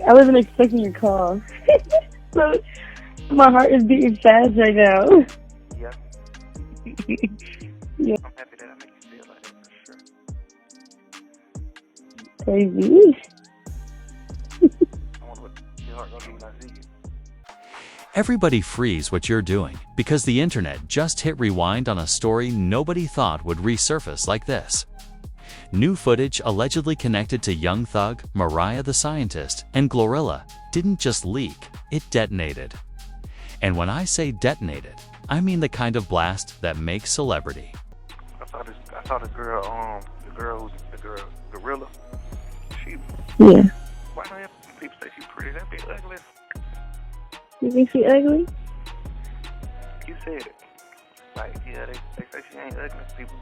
I wasn't expecting your call. So my heart is beating fast right now. Yeah. Yeah, I'm happy that I make you feel like that for sure. crazy. I wonder what your heart gonna do when I see you. Everybody freeze what you're doing because the internet just hit rewind on a story nobody thought would resurface like this. New footage allegedly connected to Young Thug, Mariah the Scientist, and Glorilla didn't just leak, it detonated. And when I say detonated, I mean the kind of blast that makes celebrity. I saw the girl, Glorilla. She, Yeah. why don't people say she's pretty? That be ugly. You think she ugly? You said it. Like, yeah, they say she ain't ugly. People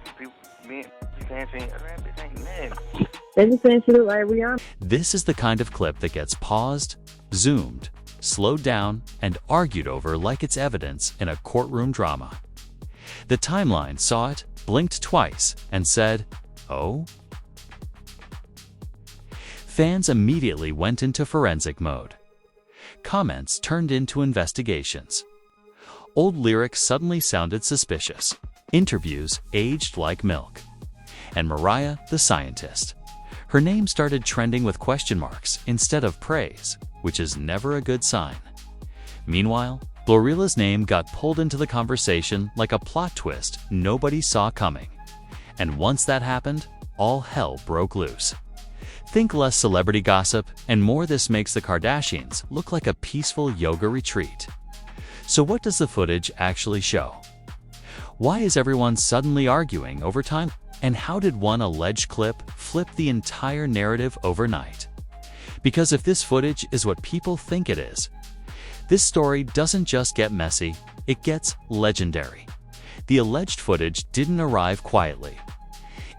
being saying she ain't ugly. That bitch ain't nothing. They just saying she look like Rihanna. This is the kind of clip that gets paused, zoomed, slowed down, and argued over like it's evidence in a courtroom drama. The timeline saw it, blinked twice, and said, "Oh?" Fans immediately went into forensic mode. Comments turned into investigations. Old lyrics suddenly sounded suspicious. Interviews aged like milk. And Mariah the Scientist. Her name started trending with question marks instead of praise, which is never a good sign. Meanwhile, Glorilla's name got pulled into the conversation like a plot twist nobody saw coming. And once that happened, all hell broke loose. Think less celebrity gossip and more this makes the Kardashians look like a peaceful yoga retreat. So what does the footage actually show? Why is everyone suddenly arguing over time? And how did one alleged clip flip the entire narrative overnight? Because if this footage is what people think it is, this story doesn't just get messy, it gets legendary. The alleged footage didn't arrive quietly.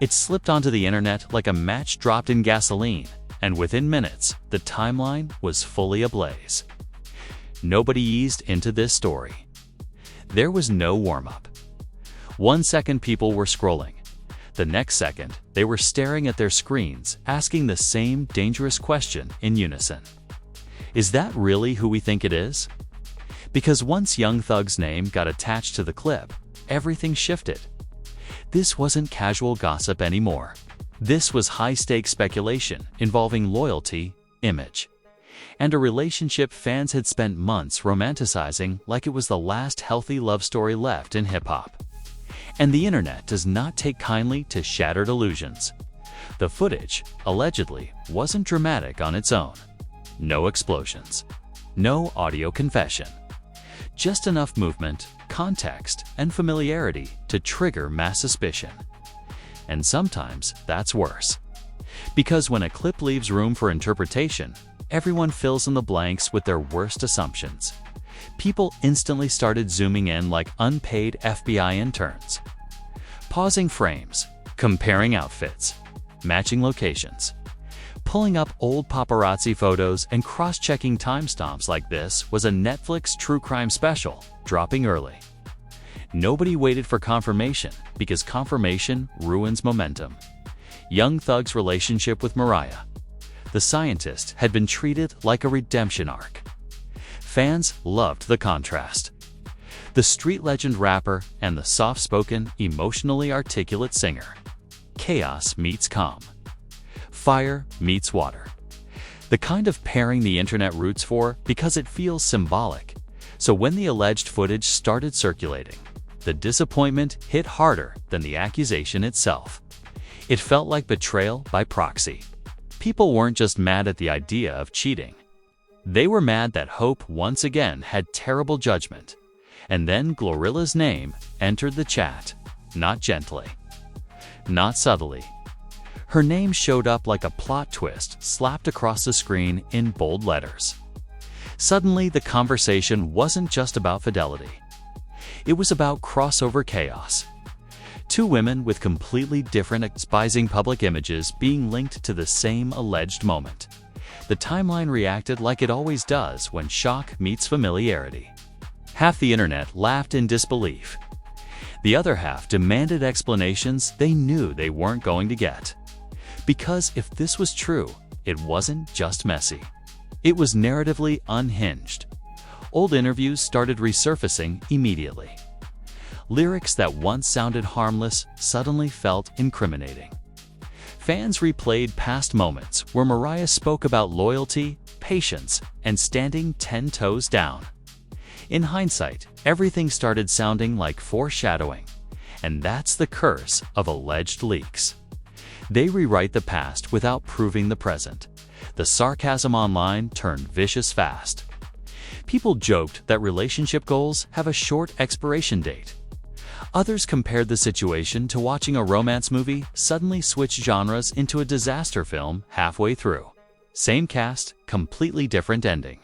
It slipped onto the internet like a match dropped in gasoline, and within minutes, the timeline was fully ablaze. Nobody eased into this story. There was no warm-up. 1 second people were scrolling. The next second, they were staring at their screens, asking the same dangerous question in unison. Is that really who we think it is? Because once Young Thug's name got attached to the clip, everything shifted. This wasn't casual gossip anymore. This was high-stakes speculation involving loyalty, image, and a relationship fans had spent months romanticizing like it was the last healthy love story left in hip-hop. And the internet does not take kindly to shattered illusions. The footage, allegedly, wasn't dramatic on its own. No explosions. No audio confession. Just enough movement, context, and familiarity to trigger mass suspicion. And sometimes that's worse. Because when a clip leaves room for interpretation, everyone fills in the blanks with their worst assumptions. People instantly started zooming in like unpaid FBI interns. Pausing frames, comparing outfits, matching locations, pulling up old paparazzi photos and cross-checking timestamps like this was a Netflix true crime special, dropping early. Nobody waited for confirmation because confirmation ruins momentum. Young Thug's relationship with Mariah, the Scientist, had been treated like a redemption arc. Fans loved the contrast. The street legend rapper and the soft-spoken, emotionally articulate singer. Chaos meets calm. Fire meets water. The kind of pairing the internet roots for because it feels symbolic. So when the alleged footage started circulating, the disappointment hit harder than the accusation itself. It felt like betrayal by proxy. People weren't just mad at the idea of cheating. They were mad that Hope once again had terrible judgment. And then Glorilla's name entered the chat, not gently, not subtly. Her name showed up like a plot twist slapped across the screen in bold letters. Suddenly, the conversation wasn't just about fidelity. It was about crossover chaos. Two women with completely different exposing public images being linked to the same alleged moment. The timeline reacted like it always does when shock meets familiarity. Half the internet laughed in disbelief. The other half demanded explanations they knew they weren't going to get. Because if this was true, it wasn't just messy. It was narratively unhinged. Old interviews started resurfacing immediately. Lyrics that once sounded harmless suddenly felt incriminating. Fans replayed past moments where Mariah spoke about loyalty, patience, and standing 10 toes down. In hindsight, everything started sounding like foreshadowing, and that's the curse of alleged leaks. They rewrite the past without proving the present. The sarcasm online turned vicious fast. People joked that relationship goals have a short expiration date. Others compared the situation to watching a romance movie suddenly switch genres into a disaster film halfway through. Same cast, completely different ending.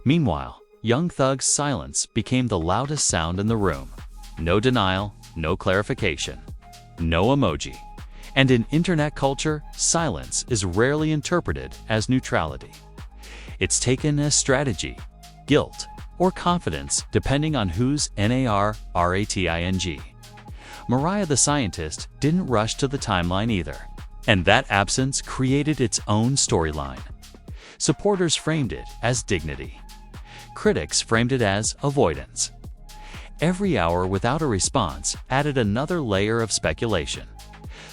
Meanwhile, Young Thug's silence became the loudest sound in the room. No denial, no clarification, no emoji. And in internet culture, silence is rarely interpreted as neutrality. It's taken as strategy, guilt, or confidence depending on who's NARRATING. Mariah the Scientist didn't rush to the timeline either, and that absence created its own storyline. Supporters framed it as dignity. Critics framed it as avoidance. Every hour without a response added another layer of speculation.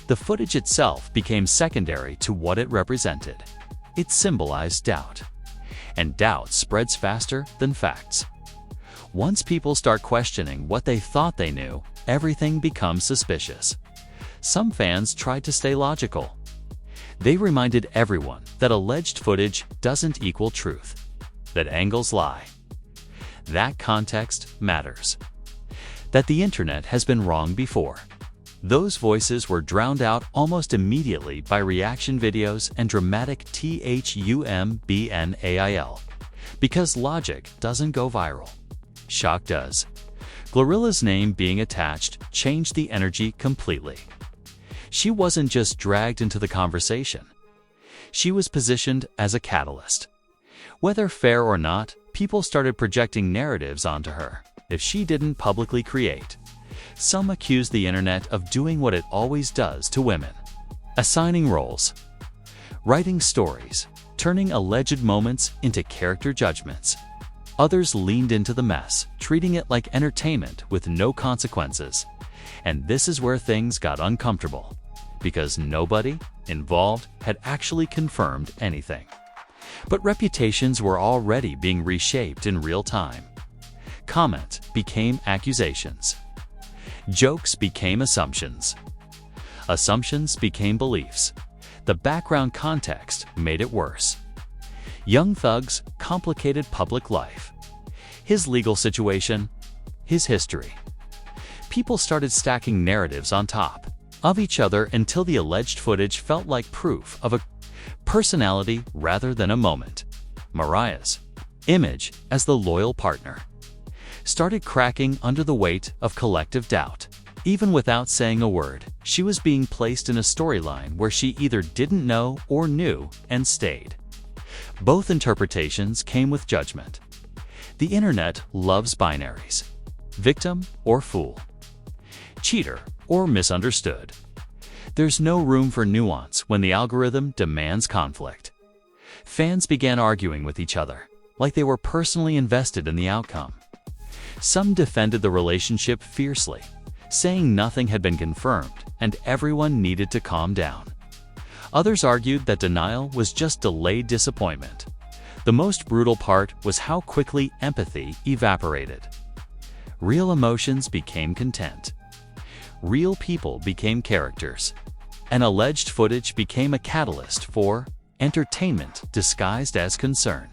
The footage itself became secondary to what it represented. It symbolized doubt. And doubt spreads faster than facts. Once people start questioning what they thought they knew, everything becomes suspicious. Some fans tried to stay logical. They reminded everyone that alleged footage doesn't equal truth, that angles lie, that context matters, that the internet has been wrong before. Those voices were drowned out almost immediately by reaction videos and dramatic THUMBNAIL. Because logic doesn't go viral. Shock does. Glorilla's name being attached changed the energy completely. She wasn't just dragged into the conversation. She was positioned as a catalyst. Whether fair or not, people started projecting narratives onto her if she didn't publicly create. Some accused the internet of doing what it always does to women. Assigning roles. Writing stories. Turning alleged moments into character judgments. Others leaned into the mess, treating it like entertainment with no consequences. And this is where things got uncomfortable, because nobody involved had actually confirmed anything. But reputations were already being reshaped in real time. Comment became accusations. Jokes became assumptions. Assumptions became beliefs. The background context made it worse. Young Thug's complicated public life. His legal situation. His history. People started stacking narratives on top of each other until the alleged footage felt like proof of a personality rather than a moment. Mariah's image as the loyal partner started cracking under the weight of collective doubt. Even without saying a word, she was being placed in a storyline where she either didn't know or knew and stayed. Both interpretations came with judgment. The internet loves binaries: victim or fool, cheater or misunderstood. There's no room for nuance when the algorithm demands conflict. Fans began arguing with each other, like they were personally invested in the outcome. Some defended the relationship fiercely, saying nothing had been confirmed and everyone needed to calm down. Others argued that denial was just delayed disappointment. The most brutal part was how quickly empathy evaporated. Real emotions became content. Real people became characters. And alleged footage became a catalyst for entertainment disguised as concern.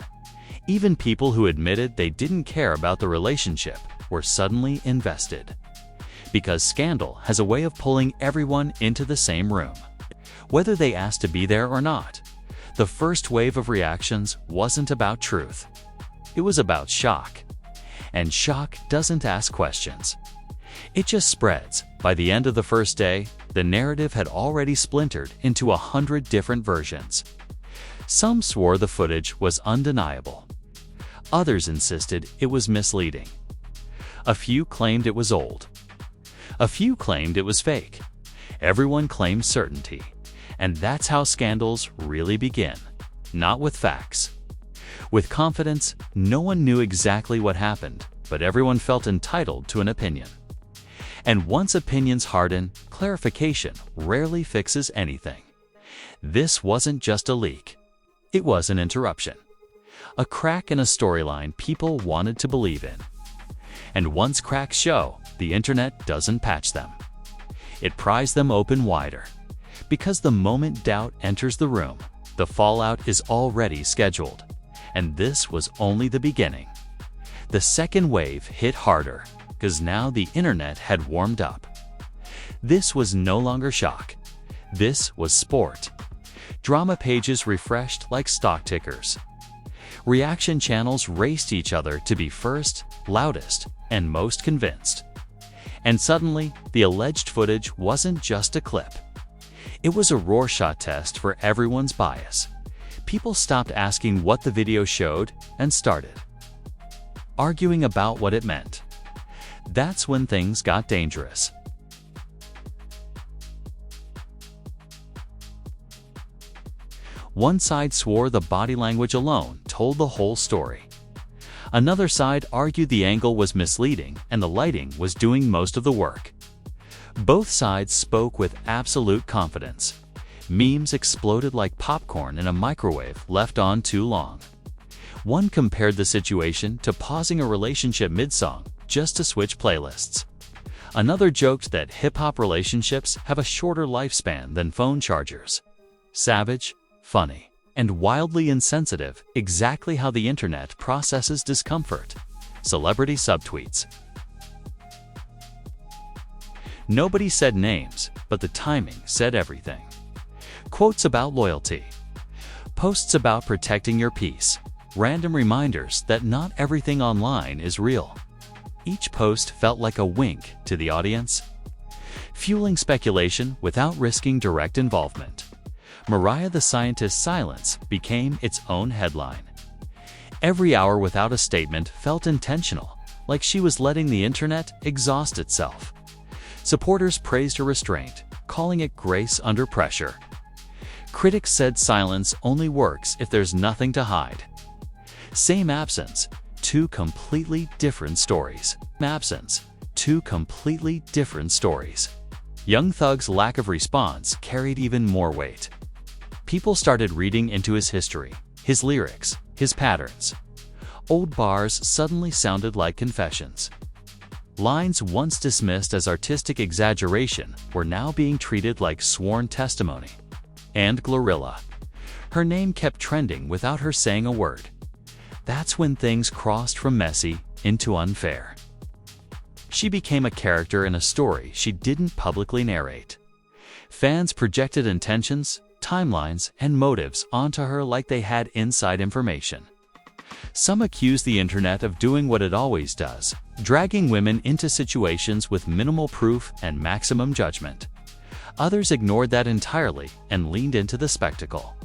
Even people who admitted they didn't care about the relationship were suddenly invested. Because scandal has a way of pulling everyone into the same room, whether they asked to be there or not. The first wave of reactions wasn't about truth. It was about shock. And shock doesn't ask questions. It just spreads. By the end of the first day, the narrative had already splintered into 100 different versions. Some swore the footage was undeniable. Others insisted it was misleading. A few claimed it was old. A few claimed it was fake. Everyone claimed certainty. And that's how scandals really begin, not with facts. With confidence, no one knew exactly what happened, but everyone felt entitled to an opinion. And once opinions harden, clarification rarely fixes anything. This wasn't just a leak. It was an interruption. A crack in a storyline people wanted to believe in. And once cracks show, the internet doesn't patch them. It pries them open wider. Because the moment doubt enters the room, the fallout is already scheduled. And this was only the beginning. The second wave hit harder, because now the internet had warmed up. This was no longer shock. This was sport. Drama pages refreshed like stock tickers. Reaction channels raced each other to be first, loudest, and most convinced. And suddenly, the alleged footage wasn't just a clip. It was a Rorschach test for everyone's bias. People stopped asking what the video showed and started arguing about what it meant. That's when things got dangerous. One side swore the body language alone told the whole story. Another side argued the angle was misleading and the lighting was doing most of the work. Both sides spoke with absolute confidence. Memes exploded like popcorn in a microwave left on too long. One compared the situation to pausing a relationship mid-song just to switch playlists. Another joked that hip-hop relationships have a shorter lifespan than phone chargers. Savage, funny, and wildly insensitive, exactly how the internet processes discomfort. Celebrity subtweets. Nobody said names, but the timing said everything. Quotes about loyalty. Posts about protecting your peace. Random reminders that not everything online is real. Each post felt like a wink to the audience, fueling speculation without risking direct involvement. Mariah the Scientist's silence became its own headline. Every hour without a statement felt intentional, like she was letting the internet exhaust itself. Supporters praised her restraint, calling it grace under pressure. Critics said silence only works if there's nothing to hide. Same absence, two completely different stories. Absence, two completely different stories. Young Thug's lack of response carried even more weight. People started reading into his history, his lyrics, his patterns. Old bars suddenly sounded like confessions. Lines once dismissed as artistic exaggeration were now being treated like sworn testimony. And Glorilla. Her name kept trending without her saying a word. That's when things crossed from messy into unfair. She became a character in a story she didn't publicly narrate. Fans projected intentions, timelines, and motives onto her like they had inside information. Some accused the internet of doing what it always does, dragging women into situations with minimal proof and maximum judgment. Others ignored that entirely and leaned into the spectacle,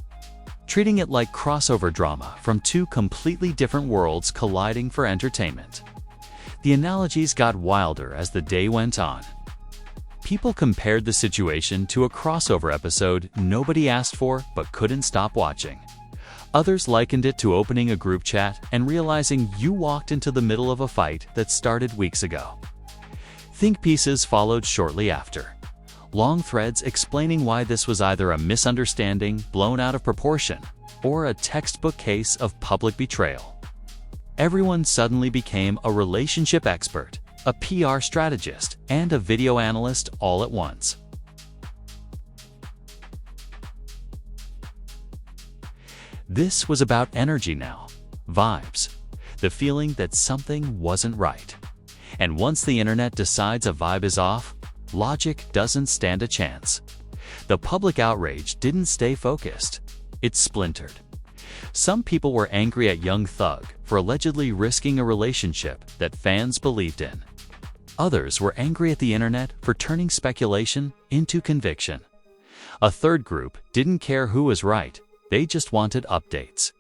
treating it like crossover drama from two completely different worlds colliding for entertainment. The analogies got wilder as the day went on. People compared the situation to a crossover episode nobody asked for but couldn't stop watching. Others likened it to opening a group chat and realizing you walked into the middle of a fight that started weeks ago. Think pieces followed shortly after. Long threads explaining why this was either a misunderstanding blown out of proportion or a textbook case of public betrayal. Everyone suddenly became a relationship expert, a PR strategist, and a video analyst all at once. This was about energy now, vibes, the feeling that something wasn't right. And once the internet decides a vibe is off, logic doesn't stand a chance. The public outrage didn't stay focused. It splintered. Some people were angry at Young Thug for allegedly risking a relationship that fans believed in. Others were angry at the internet for turning speculation into conviction. A third group didn't care who was right. They just wanted updates.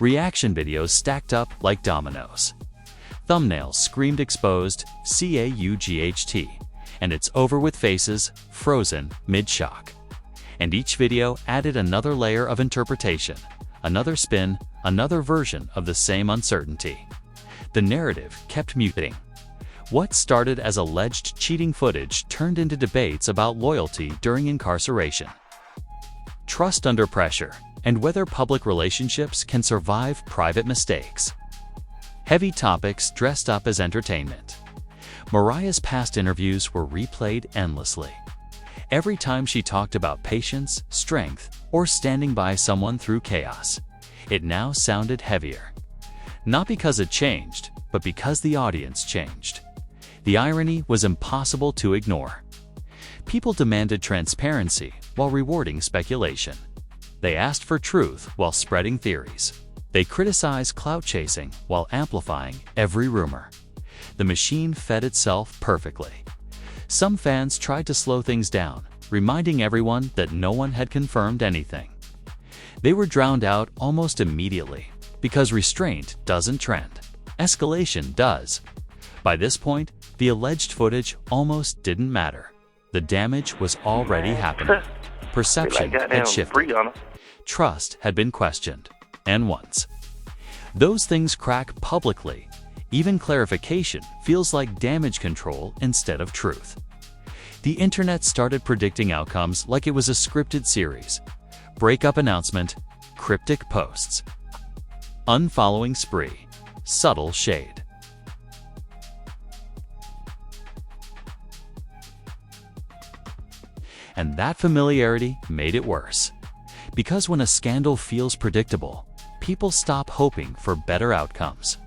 Reaction videos stacked up like dominoes. Thumbnails screamed exposed, CAUGHT, and it's over with faces frozen mid-shock. And each video added another layer of interpretation, another spin, another version of the same uncertainty. The narrative kept mutating. What started as alleged cheating footage turned into debates about loyalty during incarceration, trust under pressure, and whether public relationships can survive private mistakes. Heavy topics dressed up as entertainment. Mariah's past interviews were replayed endlessly. Every time she talked about patience, strength, or standing by someone through chaos, it now sounded heavier. Not because it changed, but because the audience changed. The irony was impossible to ignore. People demanded transparency while rewarding speculation. They asked for truth while spreading theories. They criticized clout chasing while amplifying every rumor. The machine fed itself perfectly. Some fans tried to slow things down, reminding everyone that no one had confirmed anything. They were drowned out almost immediately, because restraint doesn't trend. Escalation does. By this point, the alleged footage almost didn't matter. The damage was already happening. Perception had shifted. Trust had been questioned. And once those things crack publicly, even clarification feels like damage control instead of truth. The internet started predicting outcomes like it was a scripted series. Breakup announcement, cryptic posts, unfollowing spree, subtle shade. And that familiarity made it worse. Because when a scandal feels predictable, people stop hoping for better outcomes.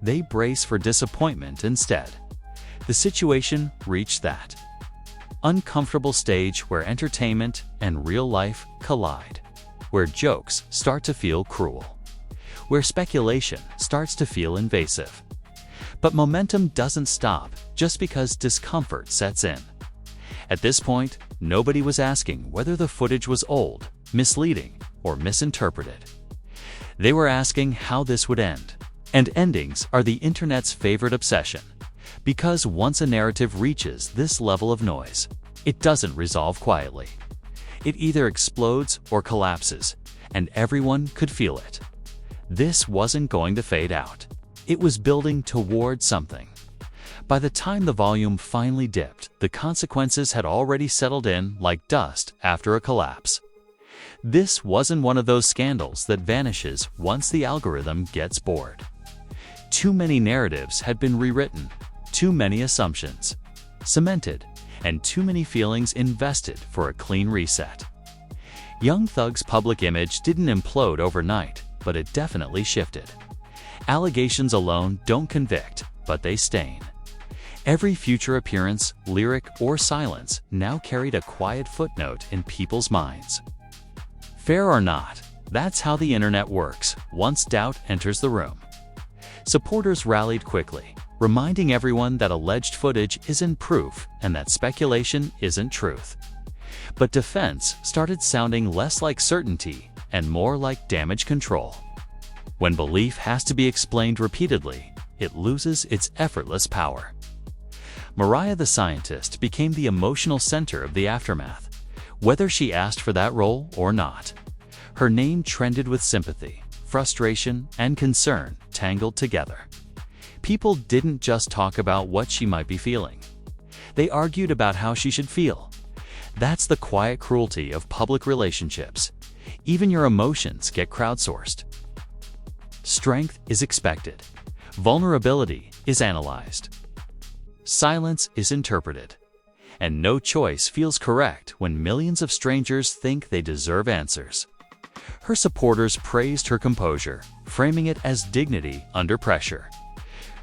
They brace for disappointment instead. The situation reached that uncomfortable stage where entertainment and real life collide, where jokes start to feel cruel, where speculation starts to feel invasive. But momentum doesn't stop just because discomfort sets in. At this point, nobody was asking whether the footage was old, misleading, or misinterpreted. They were asking how this would end. And endings are the internet's favorite obsession, because once a narrative reaches this level of noise, it doesn't resolve quietly. It either explodes or collapses, and everyone could feel it. This wasn't going to fade out. It was building toward something. By the time the volume finally dipped, the consequences had already settled in like dust after a collapse. This wasn't one of those scandals that vanishes once the algorithm gets bored. Too many narratives had been rewritten, too many assumptions cemented, and too many feelings invested for a clean reset. Young Thug's public image didn't implode overnight, but it definitely shifted. Allegations alone don't convict, but they stain. Every future appearance, lyric, or silence now carried a quiet footnote in people's minds. Fair or not, that's how the internet works once doubt enters the room. Supporters rallied quickly, reminding everyone that alleged footage isn't proof and that speculation isn't truth. But defense started sounding less like certainty and more like damage control. When belief has to be explained repeatedly, it loses its effortless power. Mariah the Scientist became the emotional center of the aftermath, whether she asked for that role or not. Her name trended with sympathy, frustration, and concern tangled together. People didn't just talk about what she might be feeling. They argued about how she should feel. That's the quiet cruelty of public relationships. Even your emotions get crowdsourced. Strength is expected. Vulnerability is analyzed. Silence is interpreted. And no choice feels correct when millions of strangers think they deserve answers. Her supporters praised her composure, framing it as dignity under pressure.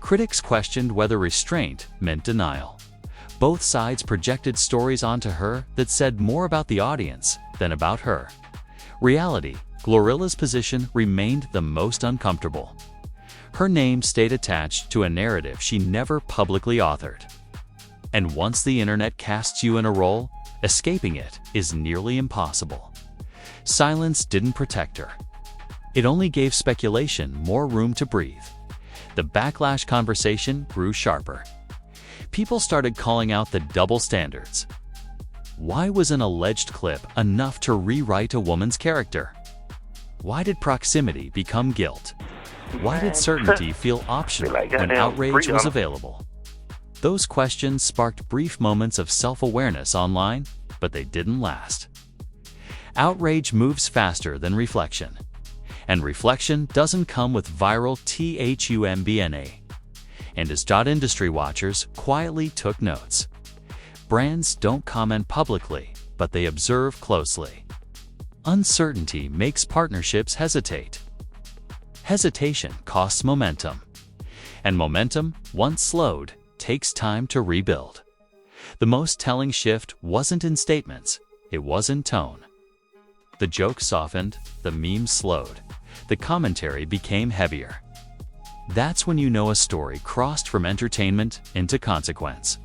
Critics questioned whether restraint meant denial. Both sides projected stories onto her that said more about the audience than about her. Reality, Glorilla's position remained the most uncomfortable. Her name stayed attached to a narrative she never publicly authored. And once the internet casts you in a role, escaping it is nearly impossible. Silence didn't protect her. It only gave speculation more room to breathe. The backlash conversation grew sharper. People started calling out the double standards. Why was an alleged clip enough to rewrite a woman's character? Why did proximity become guilt? Why did certainty feel optional Like when goddamn outrage was freedom. available? Those questions sparked brief moments of self-awareness online, but they didn't last. Outrage moves faster than reflection. And reflection doesn't come with viral THUMBNA. And as industry watchers quietly took notes. Brands don't comment publicly, but they observe closely. Uncertainty makes partnerships hesitate. Hesitation costs momentum. And momentum, once slowed, takes time to rebuild. The most telling shift wasn't in statements, it was in tone. The joke softened, the memes slowed, the commentary became heavier. That's when you know a story crossed from entertainment into consequence.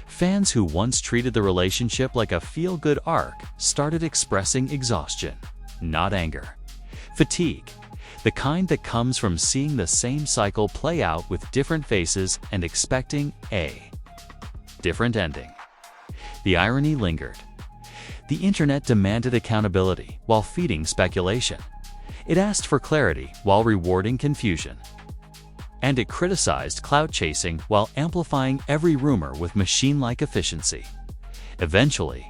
Fans who once treated the relationship like a feel-good arc started expressing exhaustion, not anger. Fatigue, the kind that comes from seeing the same cycle play out with different faces and expecting a different ending. The irony lingered. The internet demanded accountability while feeding speculation. It asked for clarity while rewarding confusion. And it criticized clout chasing while amplifying every rumor with machine-like efficiency. Eventually,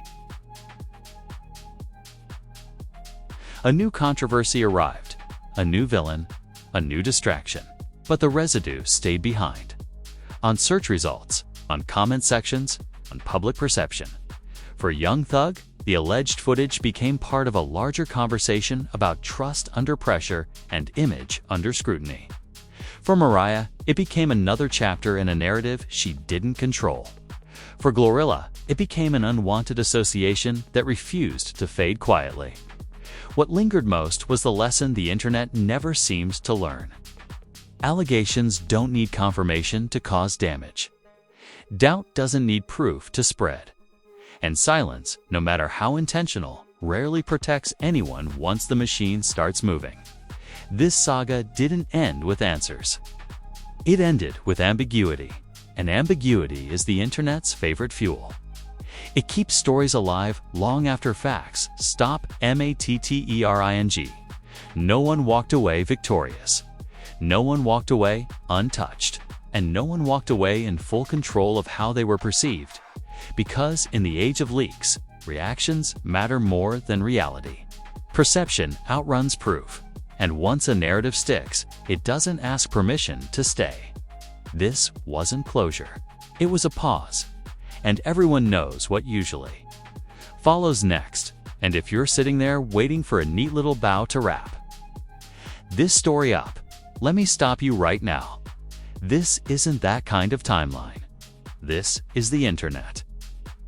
a new controversy arrived, a new villain, a new distraction. But the residue stayed behind. On search results, on comment sections, on public perception. For Young Thug, the alleged footage became part of a larger conversation about trust under pressure and image under scrutiny. For Mariah, it became another chapter in a narrative she didn't control. For Glorilla, it became an unwanted association that refused to fade quietly. What lingered most was the lesson the internet never seemed to learn. Allegations don't need confirmation to cause damage. Doubt doesn't need proof to spread. And silence, no matter how intentional, rarely protects anyone once the machine starts moving. This saga didn't end with answers. It ended with ambiguity, and ambiguity is the internet's favorite fuel. It keeps stories alive long after facts stop mattering. No one walked away victorious. No one walked away untouched. And no one walked away in full control of how they were perceived. Because in the age of leaks, reactions matter more than reality. Perception outruns proof. And once a narrative sticks, it doesn't ask permission to stay. This wasn't closure. It was a pause. And everyone knows what usually follows next. And if you're sitting there waiting for a neat little bow to wrap this story up, let me stop you right now. This isn't that kind of timeline. This is the internet.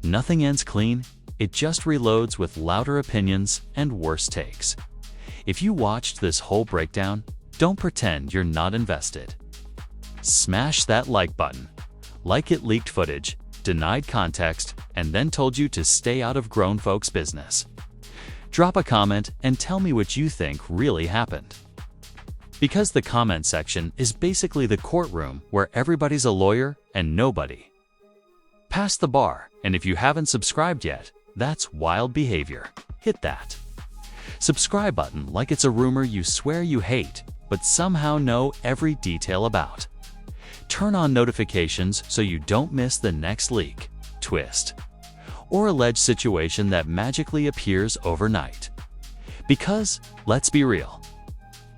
Nothing ends clean, it just reloads with louder opinions and worse takes. If you watched this whole breakdown, don't pretend you're not invested. Smash that like button. Like it leaked footage, denied context, and then told you to stay out of grown folks' business. Drop a comment and tell me what you think really happened. Because the comment section is basically the courtroom where everybody's a lawyer and nobody passed the bar, and if you haven't subscribed yet, that's wild behavior. Hit that subscribe button like it's a rumor you swear you hate, but somehow know every detail about. Turn on notifications so you don't miss the next leak, twist, or alleged situation that magically appears overnight. Because, let's be real,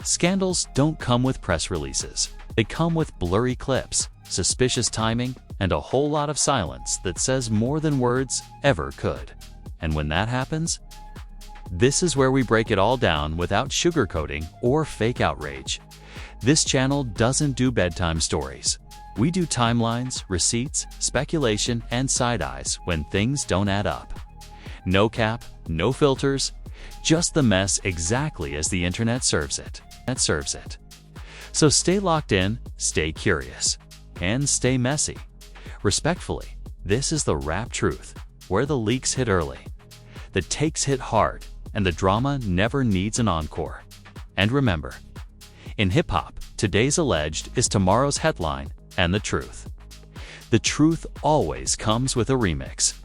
scandals don't come with press releases. They come with blurry clips, suspicious timing, and a whole lot of silence that says more than words ever could. And when that happens, this is where we break it all down without sugarcoating or fake outrage. This channel doesn't do bedtime stories. We do timelines, receipts, speculation, and side eyes when things don't add up. No cap, no filters, just the mess exactly as the internet serves it. So stay locked in, stay curious, and stay messy. Respectfully, this is the rap truth, where the leaks hit early, the takes hit hard, and the drama never needs an encore. And remember, in hip-hop, today's alleged is tomorrow's headline and the truth. The truth always comes with a remix.